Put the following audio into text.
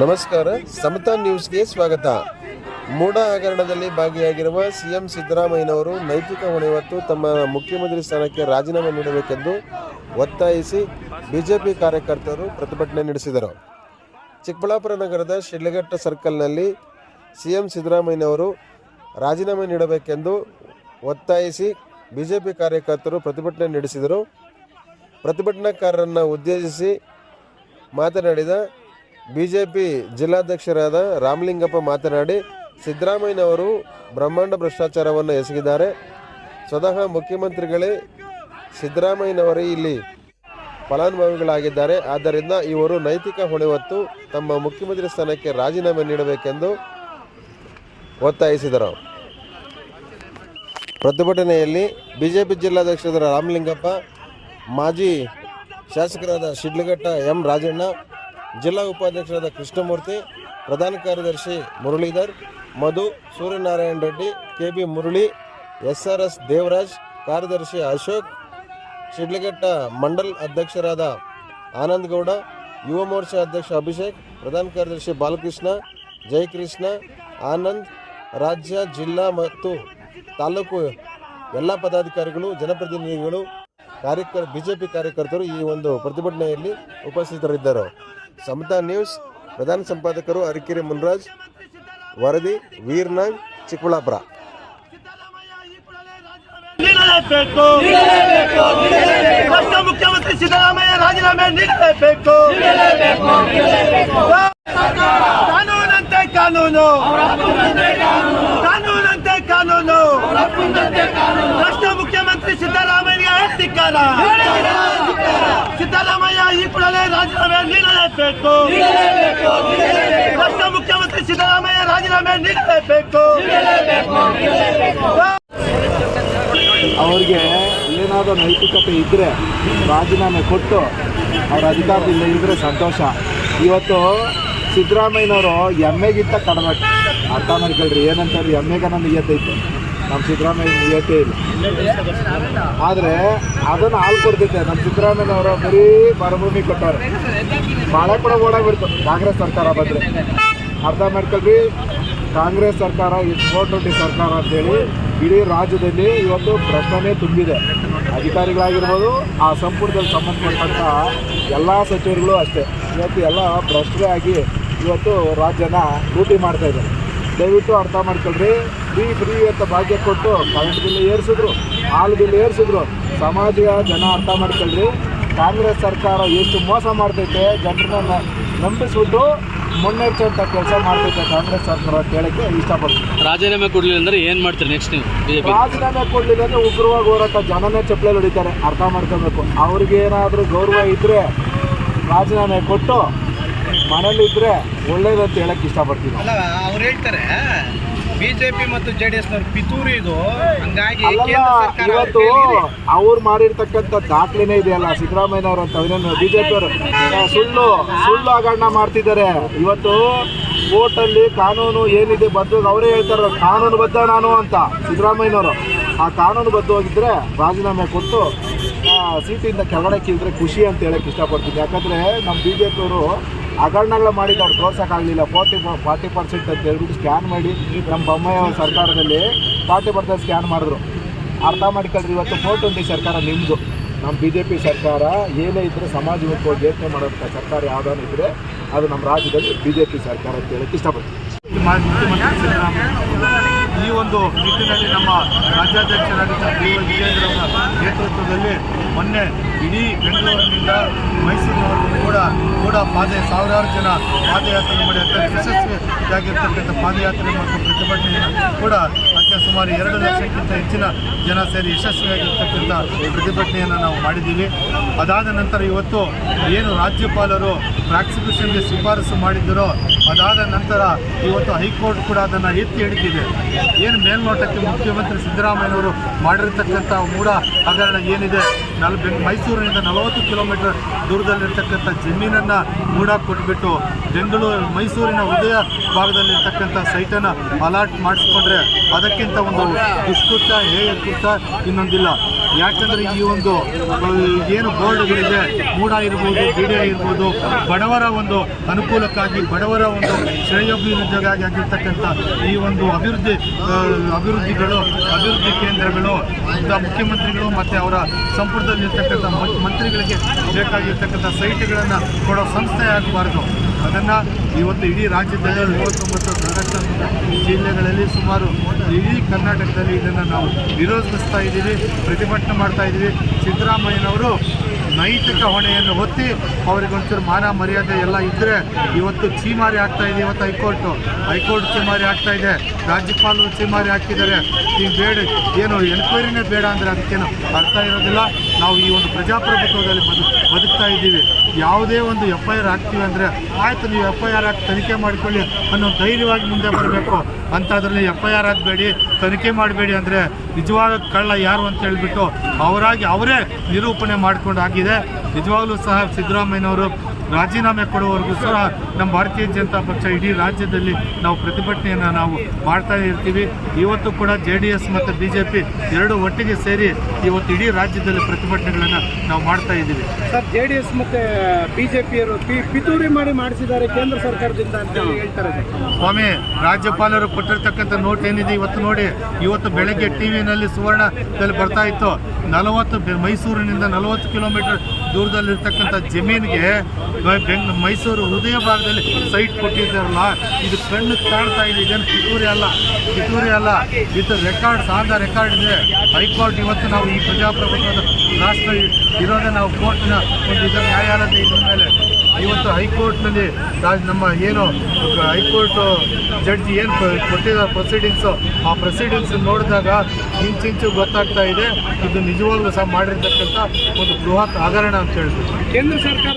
ನಮಸ್ಕಾರ, ಸಮತಾ ನ್ಯೂಸ್ಗೆ ಸ್ವಾಗತ. ಮೂಡ ಹಗರಣದಲ್ಲಿ ಭಾಗಿಯಾಗಿರುವ ಸಿಎಂ ಸಿದ್ದರಾಮಯ್ಯನವರು ನೈತಿಕ ಹೊಣೆ ಹೊತ್ತು ತಮ್ಮ ಮುಖ್ಯಮಂತ್ರಿ ಸ್ಥಾನಕ್ಕೆ ರಾಜೀನಾಮೆ ನೀಡಬೇಕೆಂದು ಒತ್ತಾಯಿಸಿ ಬಿಜೆಪಿ ಕಾರ್ಯಕರ್ತರು ಪ್ರತಿಭಟನೆ ನಡೆಸಿದರು. ಚಿಕ್ಕಬಳ್ಳಾಪುರ ನಗರದ ಶಿಡ್ಲಘಟ್ಟ ಸರ್ಕಲ್ನಲ್ಲಿ ಸಿಎಂ ಸಿದ್ದರಾಮಯ್ಯನವರು ರಾಜೀನಾಮೆ ನೀಡಬೇಕೆಂದು ಒತ್ತಾಯಿಸಿ ಬಿಜೆಪಿ ಕಾರ್ಯಕರ್ತರು ಪ್ರತಿಭಟನೆ ನಡೆಸಿದರು. ಪ್ರತಿಭಟನಾಕಾರರನ್ನು ಉದ್ದೇಶಿಸಿ ಮಾತನಾಡಿದ ಬಿಜೆಪಿ ಜಿಲ್ಲಾಧ್ಯಕ್ಷರಾದ ರಾಮಲಿಂಗಪ್ಪ ಮಾತನಾಡಿ, ಸಿದ್ದರಾಮಯ್ಯನವರು ಬ್ರಹ್ಮಾಂಡ ಭ್ರಷ್ಟಾಚಾರವನ್ನು ಎಸಗಿದ್ದಾರೆ. ಸ್ವತಃ ಮುಖ್ಯಮಂತ್ರಿಗಳೇ ಸಿದ್ದರಾಮಯ್ಯನವರೇ ಇಲ್ಲಿ ಫಲಾನುಭವಿಗಳಾಗಿದ್ದಾರೆ. ಆದ್ದರಿಂದ ಇವರು ನೈತಿಕ ಹೊಣೆ ಹೊತ್ತು ತಮ್ಮ ಮುಖ್ಯಮಂತ್ರಿ ಸ್ಥಾನಕ್ಕೆ ರಾಜೀನಾಮೆ ನೀಡಬೇಕೆಂದು ಒತ್ತಾಯಿಸಿದರು. ಪ್ರತಿಭಟನೆಯಲ್ಲಿ ಬಿಜೆಪಿ ಜಿಲ್ಲಾಧ್ಯಕ್ಷರಾದ ರಾಮಲಿಂಗಪ್ಪ, ಮಾಜಿ ಶಾಸಕರಾದ ಶಿಡ್ಲಘಟ್ಟ ಎಂ ರಾಜಣ್ಣ, ಜಿಲ್ಲಾ ಉಪಾಧ್ಯಕ್ಷರಾದ ಕೃಷ್ಣಮೂರ್ತಿ, ಪ್ರಧಾನ ಕಾರ್ಯದರ್ಶಿ ಮುರಳೀಧರ್, ಮಧು, ಸೂರ್ಯನಾರಾಯಣ ರೆಡ್ಡಿ, ಕೆಬಿ ಮುರಳಿ, ಎಸ್ಆರ್ಎಸ್ ದೇವರಾಜ್, ಕಾರ್ಯದರ್ಶಿ ಅಶೋಕ್, ಶಿಡ್ಲಘಟ್ಟ ಮಂಡಲ್ ಅಧ್ಯಕ್ಷರಾದ ಆನಂದ್ ಗೌಡ, ಯುವ ಮೋರ್ಚಾ ಅಧ್ಯಕ್ಷ ಅಭಿಷೇಕ್, ಪ್ರಧಾನ ಕಾರ್ಯದರ್ಶಿ ಬಾಲಕೃಷ್ಣ, ಜಯಕೃಷ್ಣ, ಆನಂದ್, ರಾಜ್ಯ, ಜಿಲ್ಲಾ ಮತ್ತು ತಾಲೂಕು ಎಲ್ಲ ಪದಾಧಿಕಾರಿಗಳು, ಜನಪ್ರತಿನಿಧಿಗಳು, ಬಿಜೆಪಿ ಕಾರ್ಯಕರ್ತರು ಈ ಒಂದು ಪ್ರತಿಭಟನೆಯಲ್ಲಿ ಉಪಸ್ಥಿತರಿದ್ದರು. ಸಮತಾ ನ್ಯೂಸ್ ಪ್ರಧಾನ ಸಂಪಾದಕರು ಅರಕೆರೆ ಮುನ್ರಾಜ್, ವರದಿ ವೀರ್ನಾಗ್, ಚಿಕ್ಕಬಳ್ಳಾಪುರ. ಮುಖ್ಯಮಂತ್ರಿ ಸಿದ್ದರಾಮಯ್ಯ ರಾಜೀನಾಮೆ ನೀಡಲೇಬೇಕು. ಕಾನೂನಂತೆ ಕಾನೂನು, ಕಾನೂನಂತೆ ಕಾನೂನು. ರಾಷ್ಟ್ರ ಮುಖ್ಯಮಂತ್ರಿ ಸಿದ್ದರಾಮಯ್ಯ ಧಿಕ್ಕಾರ. ಸಿದ್ದರಾಮಯ್ಯ ಈ ಕೂಡಲೇ ರಾಜೀನಾಮೆ ನೀಡಲೇಬೇಕು. ರಾಷ್ಟ್ರ ಮುಖ್ಯಮಂತ್ರಿ ಸಿದ್ದರಾಮಯ್ಯ ರಾಜೀನಾಮೆ ನೀಡಲೇಬೇಕು. ಅವ್ರಿಗೆ ಏನಾದರೂ ನೈತಿಕತೆ ಇದ್ದರೆ ರಾಜೀನಾಮೆ ಕೊಟ್ಟು ಅವ್ರ ಅಧಿಕಾರದಿಂದ ಇದ್ದರೆ ಸಂತೋಷ. ಇವತ್ತು ಸಿದ್ದರಾಮಯ್ಯನವರು ಎಮ್ಮೆಗಿಂತ ಕಡಿಮೆ. ಅರ್ಥ ಮಾಡ್ಕೊಳ್ರಿ, ಏನಂತಾರೆ, ಎಮ್ಮೆಗೆ ನನ್ನ ನಿಯತೆ ಇತ್ತು, ನಮ್ಮ ಸಿದ್ದರಾಮಯ್ಯ ನಿಯತೆ ಇಲ್ಲ. ಆದರೆ ಅದನ್ನು ಹಾಲು ಕೊಡ್ತೈತೆ. ನಮ್ಮ ಸಿದ್ದರಾಮಯ್ಯನವರು ಬರೀ ಮರುಭೂಮಿ ಕೊಟ್ಟವ್ರೆ. ಬಾಳೆ ಕೂಡ ಓಡಾಗ್ಬಿಡ್ತು ಕಾಂಗ್ರೆಸ್ ಸರ್ಕಾರ ಬಂದರೆ. ಅರ್ಥ ಮಾಡ್ಕೊಳ್ರಿ, ಕಾಂಗ್ರೆಸ್ ಸರ್ಕಾರ ಇಟ್ಟಿ ಸರ್ಕಾರ ಅಂತೇಳಿ ಇಡೀ ರಾಜ್ಯದಲ್ಲಿ ಇವತ್ತು ಭ್ರಷ್ಟನೇ ತುಂಬಿದೆ. ಅಧಿಕಾರಿಗಳಾಗಿರ್ಬೋದು, ಆ ಸಂಪುಟದಲ್ಲಿ ಸಂಬಂಧಪಟ್ಟಂಥ ಎಲ್ಲ ಸಚಿವರುಗಳು ಅಷ್ಟೇ ಇವತ್ತು ಎಲ್ಲ ಭ್ರಷ್ಟರೇ ಆಗಿ ಇವತ್ತು ರಾಜ್ಯನ ಲೂಟಿ ಮಾಡ್ತಾಯಿದ್ದಾರೆ. ದಯವಿಟ್ಟು ಅರ್ಥ ಮಾಡ್ಕೊಳ್ರಿ. ಫ್ರೀ ಅಂತ ಭಾಗ್ಯ ಕೊಟ್ಟು ಕರೆಂಟ್ ಬಿಲ್ ಏರಿಸಿದ್ರು, ಹಾಲು ಬಿಲ್ ಏರಿಸಿದ್ರು. ಸಮಾಜ ಜನ ಅರ್ಥ ಮಾಡ್ಕೊಳ್ರಿ, ಕಾಂಗ್ರೆಸ್ ಸರ್ಕಾರ ಎಷ್ಟು ಮೋಸ ಮಾಡ್ತೈತೆ, ಜನರನ್ನ ನಂಬಿಸ್ಬಿಟ್ಟು ಮುನ್ನೆಚ್ಚರಿಕೆ ಕೆಲಸ ಮಾಡ್ತೈತೆ ಕಾಂಗ್ರೆಸ್ ಸರ್ಕಾರ ಅಂತ ಹೇಳಕ್ಕೆ ಇಷ್ಟಪಡ್ತೀನಿ. ರಾಜೀನಾಮೆ ಕೊಡಲಿಲ್ಲ ಅಂದರೆ ಏನು ಮಾಡ್ತೀರಿ ನೆಕ್ಸ್ಟ್ ನೀವು? ರಾಜೀನಾಮೆ ಕೊಡಲಿಲ್ಲ ಅಂದರೆ ಉಗ್ರವಾಗಿ ಹೋರಾಟ, ಜನನೇ ಚಪ್ಪಲೆ ಹೊಡಿತಾರೆ. ಅರ್ಥ ಮಾಡ್ಕೊಬೇಕು. ಅವ್ರಿಗೆ ಏನಾದರೂ ಗೌರವ ಇದ್ದರೆ ರಾಜೀನಾಮೆ ಕೊಟ್ಟು ಮನೇಲಿದ್ದರೆ ಒಳ್ಳೇದಂತ ಹೇಳಕ್ಕೆ ಇಷ್ಟಪಡ್ತೀನಿ. ಅಲ್ಲ, ಅವ್ರು ಹೇಳ್ತಾರೆ ಬಿಜೆಪಿ ಮತ್ತು ಜೆಡಿಎಸ್ನವ್ರು ಪಿತೂರಿ ಇದು, ಹಂಗಾಗಿ ಇವತ್ತು ಅವ್ರು ಮಾಡಿರ್ತಕ್ಕಂಥ ದಾಖಲೆನೇ ಇದೆಯಲ್ಲ ಸಿದ್ದರಾಮಯ್ಯನವರು ಅಂತ. ಅವನೇನು ಬಿಜೆಪಿಯವರು ಸುಳ್ಳು ಹಗರಣ ಮಾಡ್ತಿದ್ದಾರೆ. ಇವತ್ತು ಕೋರ್ಟಲ್ಲಿ ಕಾನೂನು ಏನಿದೆ ಬದ್ಧ, ಅವರೇ ಹೇಳ್ತಾರೆ ಕಾನೂನು ಬದ್ಧ ನಾನು ಅಂತ ಸಿದ್ದರಾಮಯ್ಯನವರು. ಆ ಕಾನೂನು ಬದ್ಧವಾಗಿದ್ದರೆ ರಾಜೀನಾಮೆ ಕೊಟ್ಟು ಸೀಟಿಂದ ಕೆಳಗಡೆ ಕೀಳಿದ್ರೆ ಖುಷಿ ಅಂತ ಹೇಳಕ್ಕೆ ಇಷ್ಟಪಡ್ತೀನಿ. ಯಾಕಂದರೆ ನಮ್ಮ ಬಿಜೆಪಿಯವರು ಹಗರಣಗಳು ಮಾಡಿದ್ದು ಅವ್ರು ತೋರ್ಸೋಕ್ಕಾಗಲಿಲ್ಲ. 40% ಅಂತ ಹೇಳ್ಬಿಟ್ಟು ಸ್ಕ್ಯಾನ್ ಮಾಡಿ ನಮ್ಮ ಬೊಮ್ಮಾಯಿ ಸರ್ಕಾರದಲ್ಲಿ 40% ಸ್ಕ್ಯಾನ್ ಮಾಡಿದ್ರು. ಅರ್ಥ ಮಾಡ್ಕೊಳ್ರಿ, ಇವತ್ತು 420 ಸರ್ಕಾರ ನಿಮ್ಮದು. ನಮ್ಮ BJP ಸರ್ಕಾರ ಏನೇ ಇದ್ದರೆ ಸಮಾಜಮುಖವಾಗಿ ಯೋಚನೆ ಮಾಡೋಂಥ ಸರ್ಕಾರ ಯಾವುದಾದ್ರು ಇದ್ದರೆ ಅದು ನಮ್ಮ ರಾಜ್ಯದಲ್ಲಿ BJP ಸರ್ಕಾರ ಅಂತ ಹೇಳಕ್ಕೆ ಇಷ್ಟಪಡ್ತೀನಿ. ಮುಖ್ಯಮಂತ್ರಿ ಸಿದ್ದರಾಮಯ್ಯ ಈ ಒಂದು ನಿಟ್ಟಿನಲ್ಲಿ ನಮ್ಮ ರಾಜ್ಯಾಧ್ಯಕ್ಷರಾದ ವಿಜೇಂದ್ರವರ ನೇತೃತ್ವದಲ್ಲಿ ಮೊನ್ನೆ ಇಡೀ ಬೆಂಗಳೂರಿನಿಂದ ಮೈಸೂರಿನವರೆಗೂ ಕೂಡ ಸಾವಿರಾರು ಜನ ಪಾದಯಾತ್ರೆ ಮಾಡಿ ಅತ್ಯಂತ ಯಶಸ್ವಿಯಾಗಿರ್ತಕ್ಕಂಥ ಪಾದಯಾತ್ರೆ ಮತ್ತು ಪ್ರತಿಭಟನೆಯನ್ನು ಕೂಡ ಸುಮಾರು 2 ಲಕ್ಷಕ್ಕಿಂತ ಹೆಚ್ಚಿನ ಜನ ಸೇರಿ ಯಶಸ್ವಿಯಾಗಿರ್ತಕ್ಕಂಥ ಪ್ರತಿಭಟನೆಯನ್ನು ನಾವು ಮಾಡಿದ್ದೀವಿ. ಅದಾದ ನಂತರ ಇವತ್ತು ಏನು ರಾಜ್ಯಪಾಲರು ಪ್ರಾಸಿಕ್ಯೂಷನ್ಗೆ ಶಿಫಾರಸು ಮಾಡಿದ್ದರೋ ಅದಾದ ನಂತರ ಇವತ್ತು ಹೈಕೋರ್ಟ್ ಕೂಡ ಅದನ್ನು ಎತ್ತಿ ಹಿಡಿದಿದೆ. ಏನು ಮೇಲ್ನೋಟಕ್ಕೆ ಮುಖ್ಯಮಂತ್ರಿ ಸಿದ್ದರಾಮಯ್ಯನವರು ಮಾಡಿರ್ತಕ್ಕಂಥ ಮೂಡ ಹಗರಣ ಏನಿದೆ, ಮೈಸೂರಿನಿಂದ 40 ಕಿಲೋಮೀಟರ್ ದೂರದಲ್ಲಿರ್ತಕ್ಕಂಥ ಜಮೀನನ್ನು ಮೂಡ ಕೊಟ್ಬಿಟ್ಟು ಮೈಸೂರಿನ ಹೃದಯ ಭಾಗದಲ್ಲಿರ್ತಕ್ಕಂಥ ಸೈಟನ್ನು ಅಲಾಟ್ ಮಾಡಿಸ್ಕೊಂಡ್ರೆ ಅದಕ್ಕಿಂತ ಒಂದು ದುಷ್ಕೃತ್ಯ ಹೇಯ ಕೃತ್ಯ ಇನ್ನೊಂದಿಲ್ಲ. ಯಾಕಂದರೆ ಈ ಒಂದು ಏನು ಬೋರ್ಡ್ಗಳಿದೆ, ಮೂಡ ಇರ್ಬೋದು, ಬಿಡಿ ಇರ್ಬೋದು, ಬಡವರ ಒಂದು ಅನುಕೂಲಕ್ಕಾಗಿ, ಬಡವರ ಒಂದು ಶ್ರೇಯೋಭಿವೃದ್ಧಿಗಾಗಿ ಆಗಿರ್ತಕ್ಕಂಥ ಈ ಒಂದು ಅಭಿವೃದ್ಧಿ ಕೇಂದ್ರಗಳು ಮುಖ್ಯಮಂತ್ರಿಗಳು ಮತ್ತು ಅವರ ಸಂಪುಟದಲ್ಲಿರ್ತಕ್ಕಂಥ ಮಂತ್ರಿಗಳಿಗೆ ಬೇಕಾಗಿರ್ತಕ್ಕಂಥ ಸೈಟ್ಗಳನ್ನು ಕೊಡೋ ಸಂಸ್ಥೆ ಆಗಬಾರ್ದು. ಅದನ್ನು ಇವತ್ತು ಇಡೀ ರಾಜ್ಯದಲ್ಲಿ 59 ಜಿಲ್ಲೆಗಳಲ್ಲಿ ಸುಮಾರು ಇಡೀ ಕರ್ನಾಟಕದಲ್ಲಿ ಇದನ್ನು ನಾವು ವಿರೋಧಿಸ್ತಾ ಇದ್ದೀವಿ, ಪ್ರತಿಭಟನೆ ಮಾಡ್ತಾ ಇದ್ದೀವಿ. ಸಿದ್ದರಾಮಯ್ಯನವರು ನೈತಿಕ ಹೊಣೆಯನ್ನು ಹೊತ್ತಿ ಅವರಿಗೊಂಚೂರು ಮಾನ ಮರ್ಯಾದೆ ಎಲ್ಲ ಇದ್ದರೆ ಇವತ್ತು ಚೀಮಾರಿ ಆಗ್ತಾ ಇದೆ. ಇವತ್ತು ಹೈಕೋರ್ಟ್ ಚೀಮಾರಿ ಆಗ್ತಾ ಇದೆ, ರಾಜ್ಯಪಾಲರು ಚೀಮಾರಿ ಹಾಕಿದ್ದಾರೆ. ಈಗ ಬೇಡ, ಏನು ಎನ್ಕ್ವೈರಿನೇ ಬೇಡ ಅಂದರೆ ಅದಕ್ಕೇನು ಅರ್ಥ ಇರೋದಿಲ್ಲ. ನಾವು ಈ ಒಂದು ಪ್ರಜಾಪ್ರಭುತ್ವದಲ್ಲಿ ಬದುಕ್ತಾ ಇದ್ದೀವಿ. ಯಾವುದೇ ಒಂದು FIR ಹಾಕ್ತೀವಿ ಅಂದರೆ ಆಯಿತು, ನೀವು FIR ಹಾಕಿ ತನಿಖೆ ಮಾಡಿಕೊಳ್ಳಿ ಅನ್ನೋ ಧೈರ್ಯವಾಗಿ ಮುಂದೆ ಬರಬೇಕು. ಅಂಥದ್ರಲ್ಲಿ FIR ಹಾಕಬೇಡಿ, ತನಿಖೆ ಮಾಡಬೇಡಿ ಅಂದರೆ ನಿಜವಾದ ಕಳ್ಳ ಯಾರು ಅಂತ ಹೇಳಿಬಿಟ್ಟು ಅವರೇ ನಿರೂಪಣೆ ಮಾಡ್ಕೊಂಡು ಆಗಿದೆ. ನಿಜವಾಗ್ಲೂ ಸಹ ಸಿದ್ದರಾಮಯ್ಯನವರು ರಾಜೀನಾಮೆ ಕೊಡುವವರೆಗೂ ಸಹ ನಮ್ಮ ಭಾರತೀಯ ಜನತಾ ಪಕ್ಷ ಇಡೀ ರಾಜ್ಯದಲ್ಲಿ ನಾವು ಪ್ರತಿಭಟನೆಯನ್ನು ನಾವು ಮಾಡ್ತಾ ಇರ್ತೀವಿ. ಇವತ್ತು ಕೂಡ JDS ಮತ್ತು BJP ಎರಡು ಒಟ್ಟಿಗೆ ಸೇರಿ ಇವತ್ತು ಇಡೀ ರಾಜ್ಯದಲ್ಲಿ ಪ್ರತಿಭಟನೆಗಳನ್ನು ನಾವು ಮಾಡ್ತಾ ಇದ್ದೀವಿ. ಸರ್, JDS ಮತ್ತು BJPಯವರು ಪಿತೂರಿ ಮಾಡಿಸಿದ್ದಾರೆ ಕೇಂದ್ರ ಸರ್ಕಾರದಿಂದ ಅಂತ ಹೇಳ್ತಾರೆ. ಸ್ವಾಮಿ, ರಾಜ್ಯಪಾಲರು ಕೊಟ್ಟಿರ್ತಕ್ಕಂಥ ನೋಟ್ ಏನಿದೆ ಇವತ್ತು ನೋಡಿ, ಇವತ್ತು ಬೆಳಗ್ಗೆ TV-ನಲ್ಲಿ ಸುವರ್ಣದಲ್ಲಿ ಬರ್ತಾ ಇತ್ತು, ಮೈಸೂರಿನಿಂದ 40 ಕಿಲೋಮೀಟರ್ ದೂರದಲ್ಲಿರ್ತಕ್ಕಂಥ ಜಮೀನಿಗೆ ಮೈಸೂರು ಹೃದಯ ಭಾಗದಲ್ಲಿ ಸೈಟ್ ಕೊಟ್ಟಿದ್ದಾರಲ್ಲ, ಇದು ಕಣ್ಣು ಕಾಣ್ತಾ ಇದೆ. ಇದೇನು ಪಿತೂರಿ ಅಲ್ಲ, ಇದು ರೆಕಾರ್ಡ್, ಸಾಂದ ರೆಕಾರ್ಡ್ ಇದೆ. ಹೈಕೋರ್ಟ್ ಇವತ್ತು ನಾವು ಈ ಪ್ರಜಾಪ್ರಭುತ್ವದ ರಾಷ್ಟ್ರ ಇರೋದೇ ನಾವು ಕೋರ್ಟ್ನ ಒಂದು ಇದರ ನ್ಯಾಯಾಲಯದ ಇದ್ರ ಮೇಲೆ ಇವತ್ತು ಹೈಕೋರ್ಟ್ನಲ್ಲಿ ನಮ್ಮ ಏನು ಹೈಕೋರ್ಟ್ ಜಡ್ಜಿ ಏನು ಕೊಟ್ಟಿರೋ ಪ್ರೊಸೀಡಿಂಗ್ಸು, ಆ ಪ್ರೊಸೀಡಿಂಗ್ಸ್ ನೋಡಿದಾಗ ಇಂಚಿಂಚು ಗೊತ್ತಾಗ್ತಾ ಇದೆ ಇದು ನಿಜವಾಗ್ಲೂ ಸಹ ಮಾಡಿರ್ತಕ್ಕಂಥ ಒಂದು ಬೃಹತ್ ಹಗರಣ ಅಂತ ಹೇಳ್ಬೋದು. ಕೇಂದ್ರ ಸರ್ಕಾರ